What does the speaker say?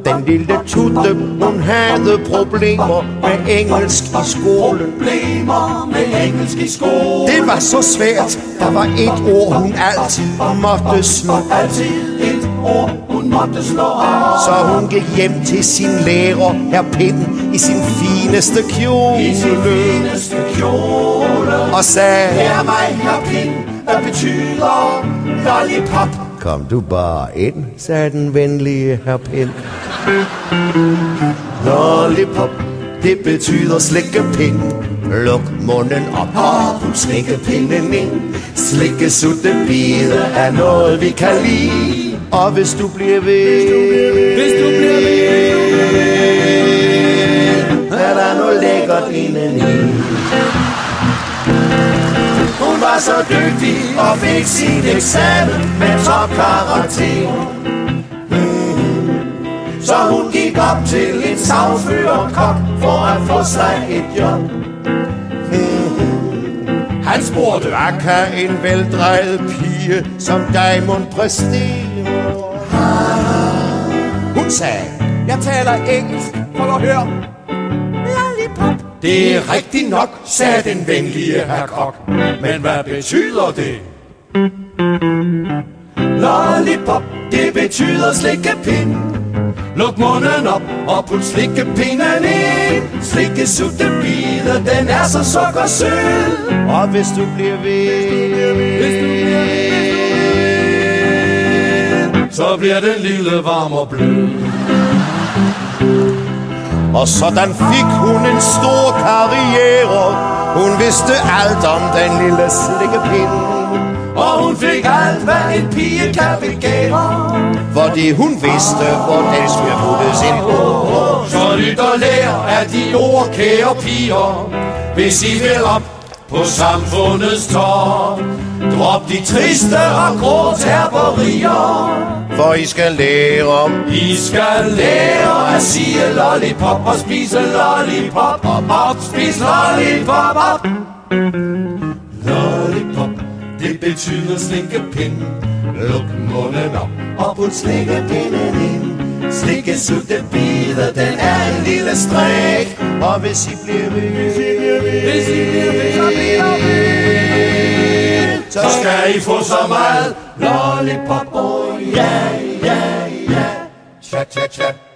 Den lille Tutte, hun havde problemer med engelsk i skolen. Det var så svært, der var et ord, hun altid måtte slå. Så hun gik hjem til sin lærer, herr Pind, i sin fineste kjole. Og sagde: Hør mig, herr Pind, hvad betyder lollipop? Kom du bare ind, sagde den venlige herr Pind. Lollipop, det betyder slikkepind. Luk munden op og put slikkepinden ind. Slikke, sutte, bide er noget vi kan lide. Og hvis du bliver ved, er der noget lækkert indeni. Hun var så dygtig og fik sin eksamen med topkarakter. Så hun gik op til en sagførerkok for at få sig et job. Han spurgte: hvad kan en veldrejet pige som dig mon præstere? Hun sagde: jeg taler engelsk, hold og hør. Lollipop. Det er rigtigt nok, sagde den venlige herr Kok. Men hvad betyder det? Lollipop, det betyder slikkepind. Luk munden op og put slikkepinden ind. Slikke, sutte, bide, den er så sukkersød. Og hvis du bliver ved, så bliver den lille varm og blød. Og sådan fik hun en stor karriere. Hun vidste alt om den lille slikkepind. Og hun fik alt, hvad en pige kan begære. Fordi hun vidste, hvor den skulle puttes ind på. Så lyt og lær af de ord, kære piger, hvis I vil op på samfundets top. Drop de triste og grå terperier. For I skal lære, I skal lære at sige lollipop og spise lollipop. Op, spis lollipop op. Lollipop, det betyder slikkepind. Luk munden op og put slikkepinden ind. Slikke, sutte, bide, den er en lille strik. og hvis I bliver ved, så skal I få så meget lollipop. Oh ja, ja, ja. Cha, cha, cha.